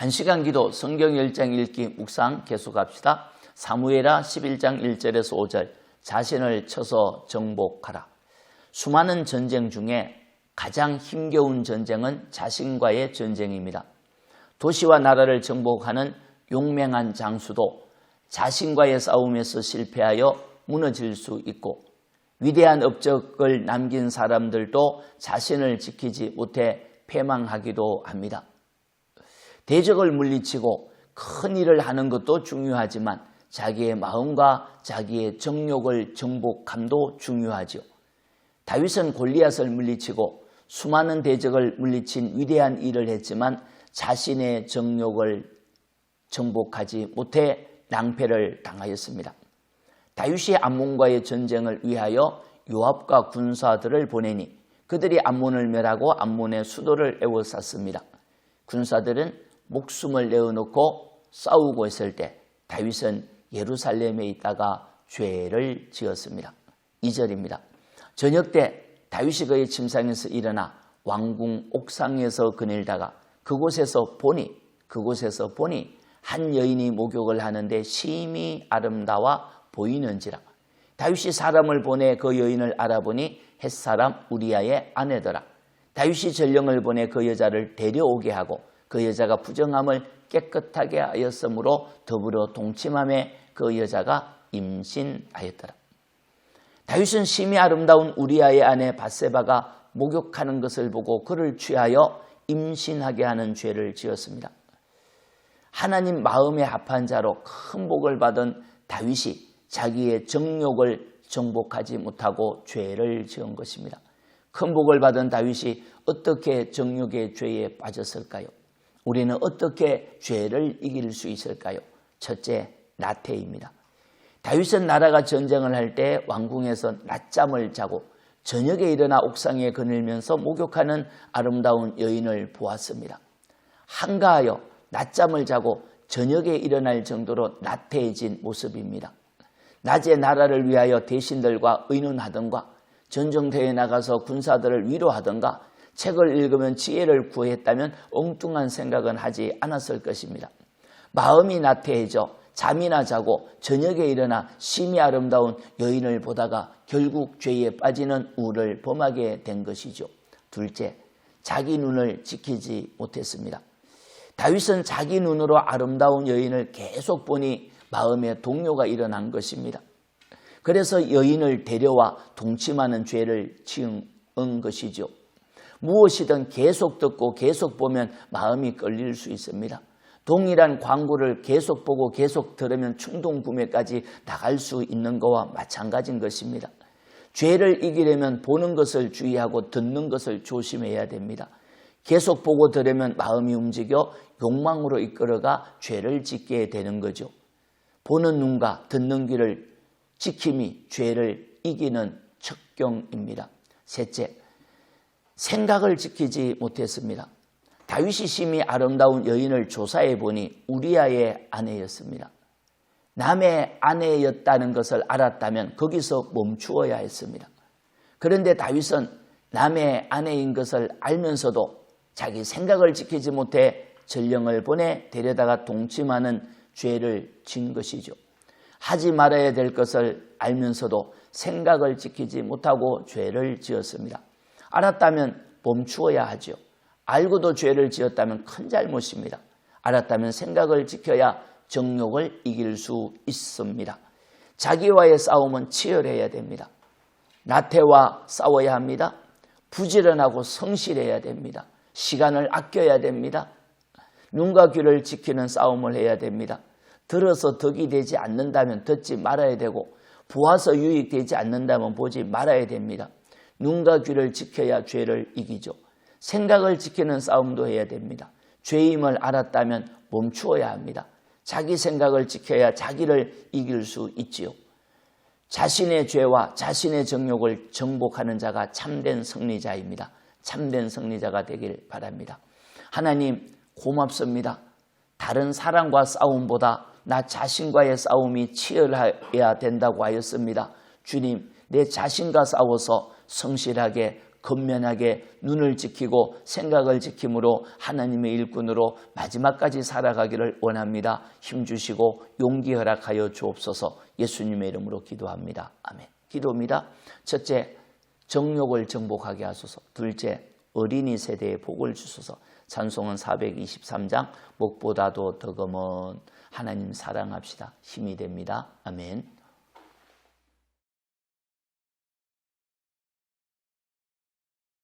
1시간 기도 성경 10장 읽기 묵상 계속합시다. 사무엘하 11장 1절에서 5절 자신을 쳐서 정복하라. 수많은 전쟁 중에 가장 힘겨운 전쟁은 자신과의 전쟁입니다. 도시와 나라를 정복하는 용맹한 장수도 자신과의 싸움에서 실패하여 무너질 수 있고, 위대한 업적을 남긴 사람들도 자신을 지키지 못해 패망하기도 합니다. 대적을 물리치고 큰 일을 하는 것도 중요하지만 자기의 마음과 자기의 정욕을 정복함도 중요하죠. 다윗은 골리앗을 물리치고 수많은 대적을 물리친 위대한 일을 했지만 자신의 정욕을 정복하지 못해 낭패를 당하였습니다. 다윗이 암몬과의 전쟁을 위하여 요압과 군사들을 보내니 그들이 암몬을 멸하고 암몬의 수도를 에워쌌습니다. 군사들은 목숨을 내어놓고 싸우고 있을 때 다윗은 예루살렘에 있다가 죄를 지었습니다. 2절입니다. 저녁 때 다윗이 그의 침상에서 일어나 왕궁 옥상에서 거닐다가 그곳에서 보니 한 여인이 목욕을 하는데 심히 아름다워 보이는지라. 다윗이 사람을 보내 그 여인을 알아보니 햇사람 우리아의 아내더라. 다윗이 전령을 보내 그 여자를 데려오게 하고 그 여자가 부정함을 깨끗하게 하였으므로 더불어 동침함에 그 여자가 임신하였더라. 다윗은 심히 아름다운 우리아의 아내 밧세바가 목욕하는 것을 보고 그를 취하여 임신하게 하는 죄를 지었습니다. 하나님 마음에 합한 자로 큰 복을 받은 다윗이 자기의 정욕을 정복하지 못하고 죄를 지은 것입니다. 큰 복을 받은 다윗이 어떻게 정욕의 죄에 빠졌을까요? 우리는 어떻게 죄를 이길 수 있을까요? 첫째, 나태입니다. 다윗은 나라가 전쟁을 할 때 왕궁에서 낮잠을 자고 저녁에 일어나 옥상에 거닐면서 목욕하는 아름다운 여인을 보았습니다. 한가하여 낮잠을 자고 저녁에 일어날 정도로 나태해진 모습입니다. 낮에 나라를 위하여 대신들과 의논하던가 전쟁터에 나가서 군사들을 위로하던가 책을 읽으면 지혜를 구했다면 엉뚱한 생각은 하지 않았을 것입니다. 마음이 나태해져 잠이나 자고 저녁에 일어나 심히 아름다운 여인을 보다가 결국 죄에 빠지는 우를 범하게 된 것이죠. 둘째, 자기 눈을 지키지 못했습니다. 다윗은 자기 눈으로 아름다운 여인을 계속 보니 마음에 동요가 일어난 것입니다. 그래서 여인을 데려와 동침하는 죄를 지은 것이죠. 무엇이든 계속 듣고 계속 보면 마음이 끌릴 수 있습니다. 동일한 광고를 계속 보고 계속 들으면 충동 구매까지 나갈 수 있는 것과 마찬가지인 것입니다. 죄를 이기려면 보는 것을 주의하고 듣는 것을 조심해야 됩니다. 계속 보고 들으면 마음이 움직여 욕망으로 이끌어가 죄를 짓게 되는 거죠. 보는 눈과 듣는 귀를 지킴이 죄를 이기는 척경입니다. 셋째, 생각을 지키지 못했습니다. 다윗이 심히 아름다운 여인을 조사해 보니 우리아의 아내였습니다. 남의 아내였다는 것을 알았다면 거기서 멈추어야 했습니다. 그런데 다윗은 남의 아내인 것을 알면서도 자기 생각을 지키지 못해 전령을 보내 데려다가 동침하는 죄를 지은 것이죠. 하지 말아야 될 것을 알면서도 생각을 지키지 못하고 죄를 지었습니다. 알았다면 멈추어야 하죠. 알고도 죄를 지었다면 큰 잘못입니다. 알았다면 생각을 지켜야 정욕을 이길 수 있습니다. 자기와의 싸움은 치열해야 됩니다. 나태와 싸워야 합니다. 부지런하고 성실해야 됩니다. 시간을 아껴야 됩니다. 눈과 귀를 지키는 싸움을 해야 됩니다. 들어서 덕이 되지 않는다면 듣지 말아야 되고 보아서 유익되지 않는다면 보지 말아야 됩니다. 눈과 귀를 지켜야 죄를 이기죠. 생각을 지키는 싸움도 해야 됩니다. 죄임을 알았다면 멈추어야 합니다. 자기 생각을 지켜야 자기를 이길 수 있지요. 자신의 죄와 자신의 정욕을 정복하는 자가 참된 승리자입니다. 참된 승리자가 되길 바랍니다. 하나님 고맙습니다. 다른 사람과 싸움보다 나 자신과의 싸움이 치열해야 된다고 하였습니다. 주님, 내 자신과 싸워서 성실하게 건면하게 눈을 지키고 생각을 지킴으로 하나님의 일꾼으로 마지막까지 살아가기를 원합니다. 힘주시고 용기 허락하여 주옵소서. 예수님의 이름으로 기도합니다. 아멘. 기도입니다. 첫째, 정욕을 정복하게 하소서. 둘째, 어린이 세대에 복을 주소서. 찬송은 423장 목보다도 더 검은 하나님 사랑합시다. 힘이 됩니다. 아멘.